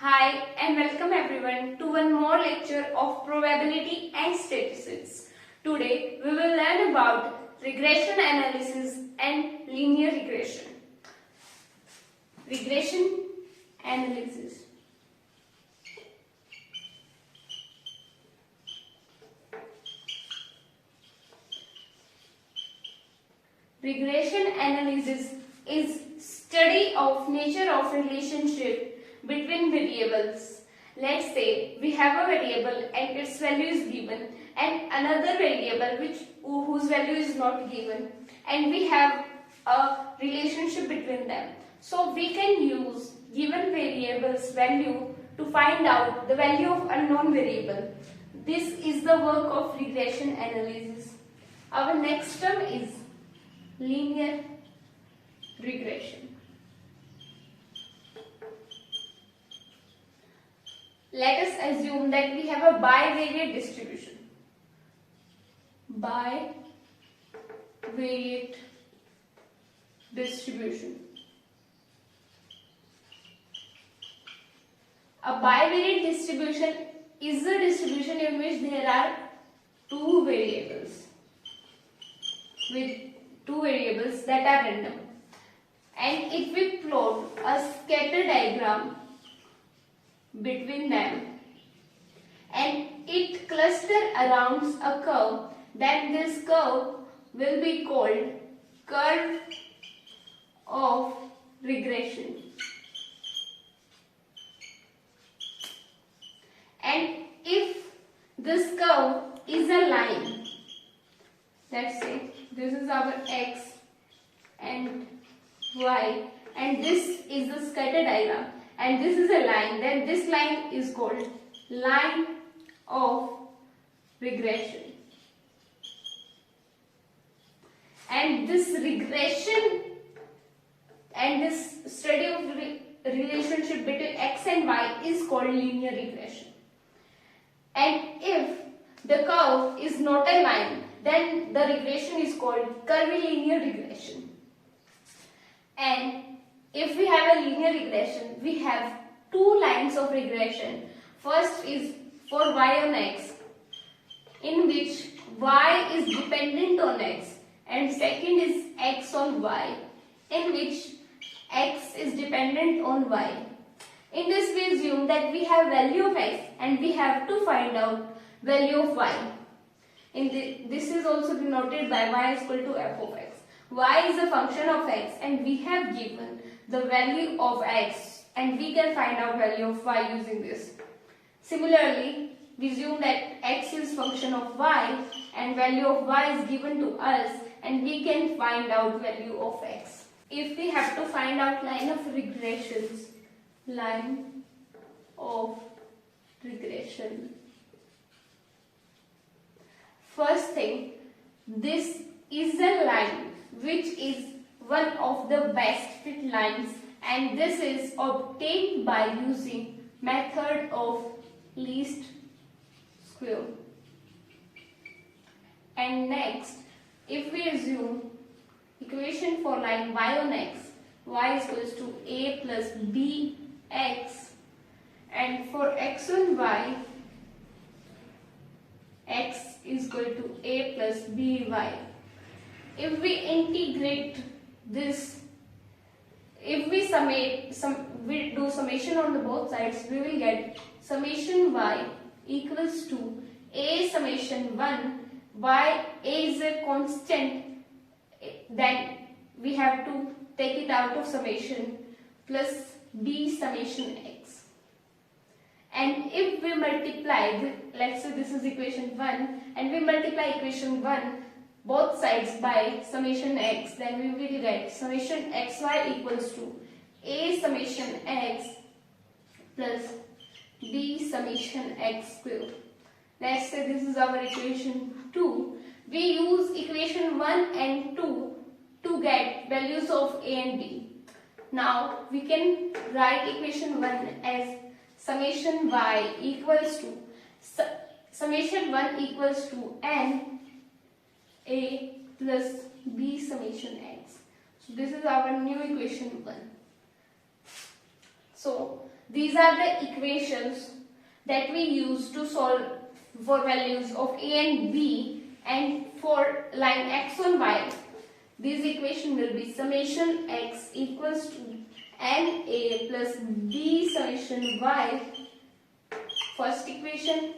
Hi and welcome everyone to one more lecture of probability and statistics. Today we will learn about regression analysis and linear regression. Regression analysis. Regression analysis is study of nature of relationship between variables. Let's say we have a variable and its value is given and another variable whose value is not given, and we have a relationship between them. So we can use given variable's value to find out the value of unknown variable. This is the work of regression analysis. Our next term is linear regression. Let us assume that we have a bivariate distribution. Bivariate distribution. A bivariate distribution is a distribution in which there are two variables that are random. And if we plot a scatter diagram between them and it cluster around a curve, then this curve will be called curve of regression. And if this curve is a line, let's say this is our x and y and this is the scatter diagram and this is a line, then this line is called line of regression. And this regression and this study of relationship between x and y is called linear regression. And if the curve is not a line, then the regression is called curvilinear regression. And if we have a linear regression, we have two lines of regression. First is for y on x, in which y is dependent on x, and second is x on y, in which x is dependent on y. In this we assume that we have value of x and we have to find out value of y. This is also denoted by y is equal to f of x. Y is a function of x and we have given the value of x and we can find out value of y using this. Similarly, we assume that x is function of y and value of y is given to us and we can find out value of x. If we have to find out line of regressions, line of regression. First thing, this is a line which is one of the best fit lines, and this is obtained by using method of least square. And next, if we assume equation for line y on x, y is equals to a plus bx, and for x on y, x is equal to a plus by. If we integrate this, if we do summation on the both sides, we will get summation y equals to a summation 1, y a is a constant, then we have to take it out of summation, plus b summation x. And if we multiply, let's say this is equation 1, and we multiply equation 1 both sides by summation x, then we will get summation xy equals to a summation x plus b summation x square. Let's say this is our equation 2. We use equation 1 and 2 to get values of a and b. Now we can write equation 1 as summation y equals to summation 1 equals to n a plus b summation x. So this is our new equation 1. So these are the equations that we use to solve for values of a and b, and for line x on y, this equation will be summation x equals to na plus b summation y, first equation,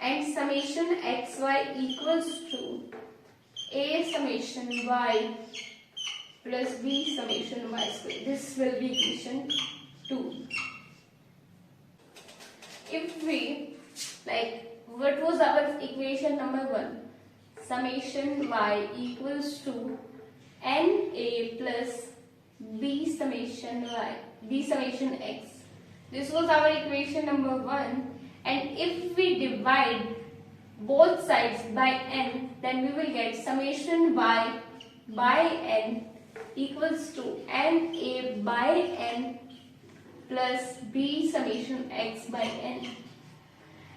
and summation xy equals to a summation y plus b summation y square. This will be equation 2. If we, what was our equation number 1? Summation y equals to na plus b summation x. This was our equation number 1, and if we divide both sides by n, then we will get summation y by n equals to na by n plus b summation x by n.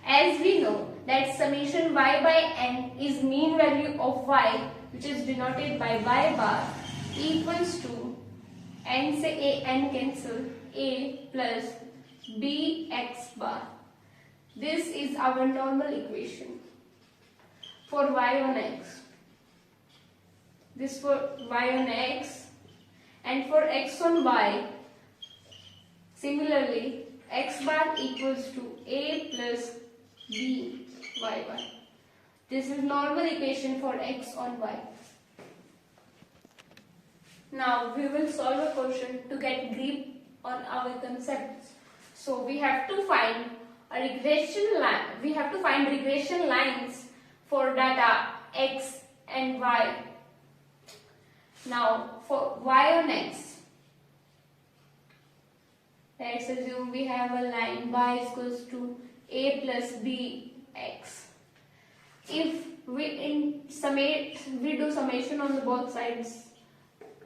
As we know that summation y by n is mean value of y, which is denoted by y bar, equals to n से a n cancel, a plus b x bar. This is our normal equation for y on x. This for y on x, and for x on y, similarly x bar equals to a plus b y bar. This is normal equation for x on y. Now we will solve a question to get grip on our concepts. So we have to find a regression line. We have to find regression lines for data x and y. Now for y on x, let's assume we have a line y is equals to a plus b x. If we do summation on the both sides,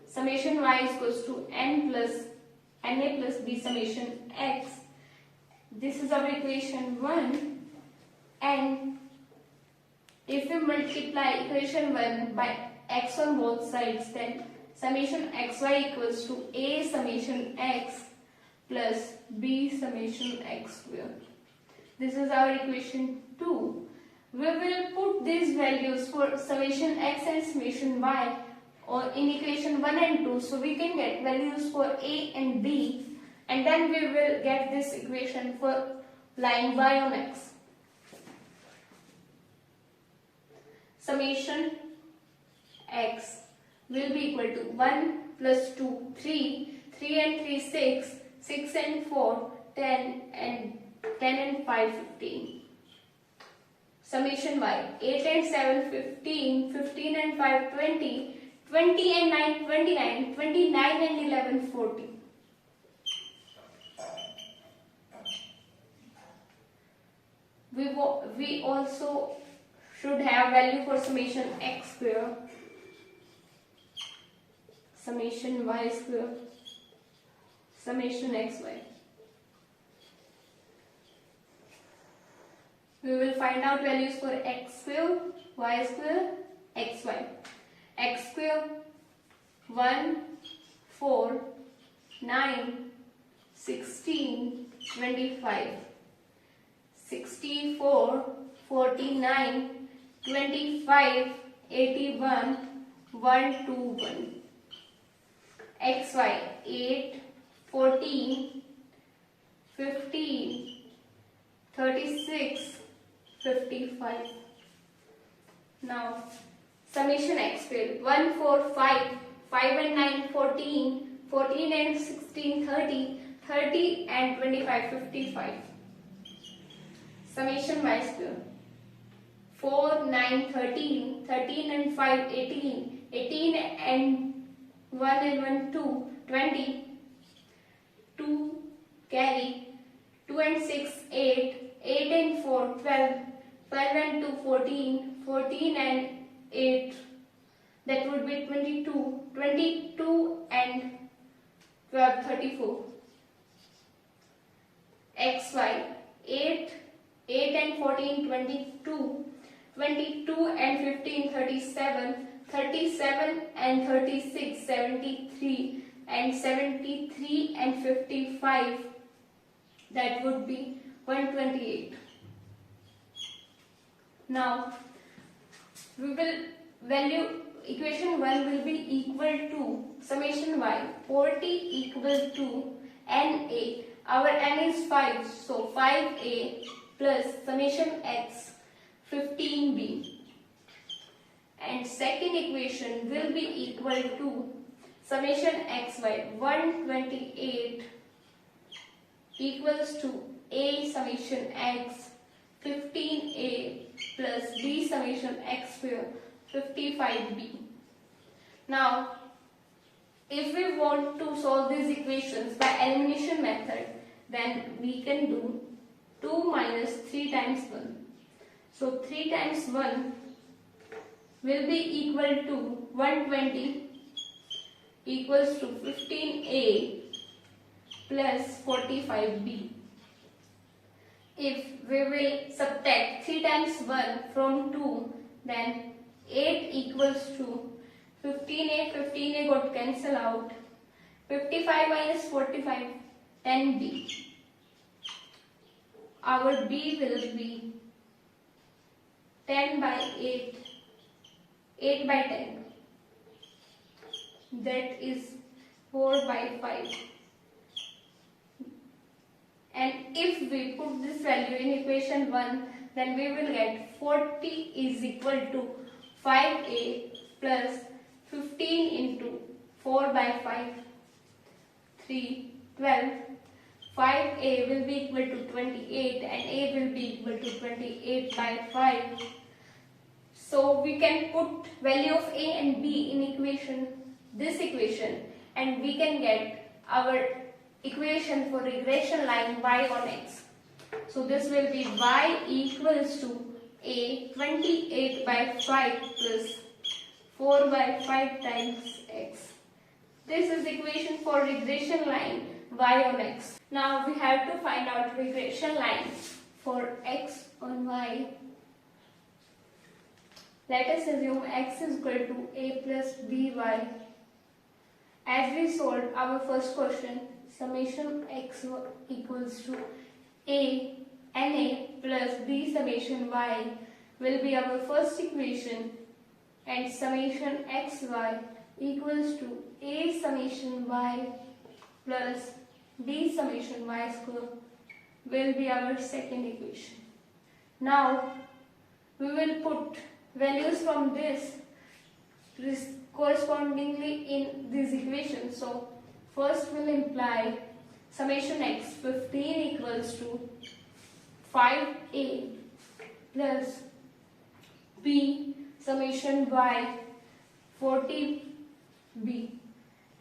summation y is equals to na plus b summation x. This is our equation 1, and if we multiply equation 1 by x on both sides, then summation xy equals to a summation x plus b summation x square. This is our equation 2. We will put these values for summation x and summation y or in equation 1 and 2, so we can get values for a and b, and then we will get this equation for line y on x. Summation x will be equal to 1 plus 2, 3, 3 and 3, 6, 6 and 4, 10 and 5, 15. Summation y, 8 and 7, 15, 15 and 5, 20, 20 and 9, 29, 29 and 11, 40. We also should have value for summation x square, summation y square, summation xy. We will find out values for x square, y square, xy. X square 1, 4, 9, 16, 25, 64, 49, 25, 81, 121. XY 8, 14, 15, 36, 55. Now summation x square 1, 4, 5, 5 and 9, 14, 14 and 16, 30, 30 and 25, 55. Summation y square 4, 9, 13, 13 and 5, 18, 18 and 1 and 1, 2, 20, 2 carry, 2 and 6, 8, 8 and 4, 12, 12 and 2, 14, 14 and 8, that would be 22, 22 and 12, 34. XY 8, 8 and 14, 22, 22 and 15, 37, 37 and 36, 73 and 73 and 55, That would be 128. Now we will value equation 1 will be equal to summation y 40 equal to na. Our n is 5, so 5a plus summation x 15b. And second equation will be equal to summation xy 128 equals to a summation x 15a plus b summation x square 55b. Now, if we want to solve these equations by elimination method, then we can do 2 minus 3 times 1. So 3 times 1 will be equal to 120 equals to 15a plus 45b. If we will subtract 3 times 1 from 2, then 8 equals to 15a, 15a got cancelled out. 55 minus 45, 10b. Our b will be 10 by 8, 8 by 10. That is 4 by 5. And if we put this value in equation 1, then we will get 40 is equal to 5a plus 15 into 4 by 5, 3, 12. 5a will be equal to 28 and a will be equal to 28 by 5. So we can put value of a and b in this equation, and we can get our equation for regression line y on x. So this will be y equals to a 28 by 5 plus 4 by 5 times x. This is equation for regression line y on x. Now we have to find out regression line for x on y. Let us assume x is equal to a plus by. As we solved our first question, summation x equals to a na plus b summation y will be our first equation, and summation xy equals to a summation y plus b summation y square will be our second equation. Now we will put values from this correspondingly in these equations. So first will imply summation x 15 equals to 5a plus b summation y 40b,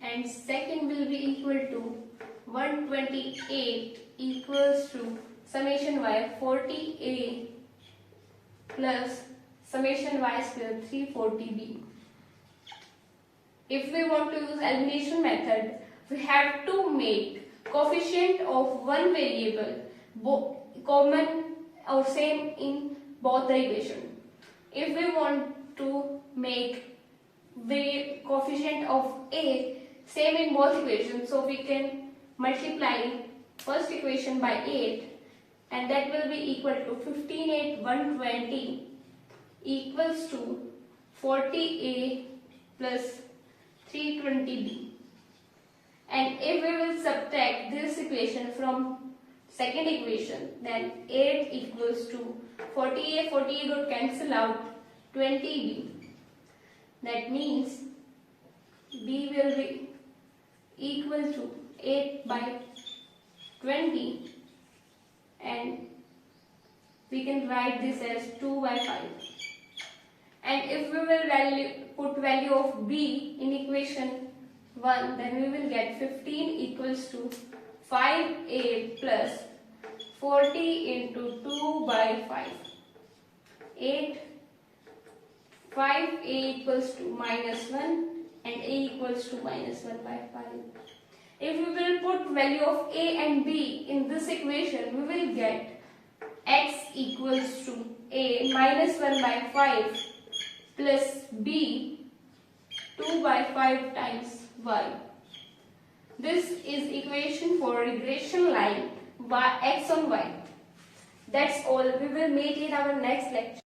and second will be equal to 128 equals to summation y 40a plus summation y square 340b. If we want to use elimination method, we have to make coefficient of one variable common or same in both the equation. If we want to make the coefficient of a same in both equations, so we can multiply first equation by 8, and that will be equal to 15 8 120 equals to 40a plus 320b. And if we will subtract this equation from second equation, then 8 equals to 40a, 40a got cancel out, 20b. That means b will be equal to 8 by 20, and we can write this as 2 by 5. And if we will put value of b in equation 1, then we will get 15 equals to 5a plus 40 into 2 by 5. 8, 5a equals to minus 1 and a equals to minus 1 by 5. If we will put value of a and b in this equation, we will get x equals to a minus 1 by 5 plus b 2 by 5 times y. This is equation for regression line x on y. That's all. We will meet in our next lecture.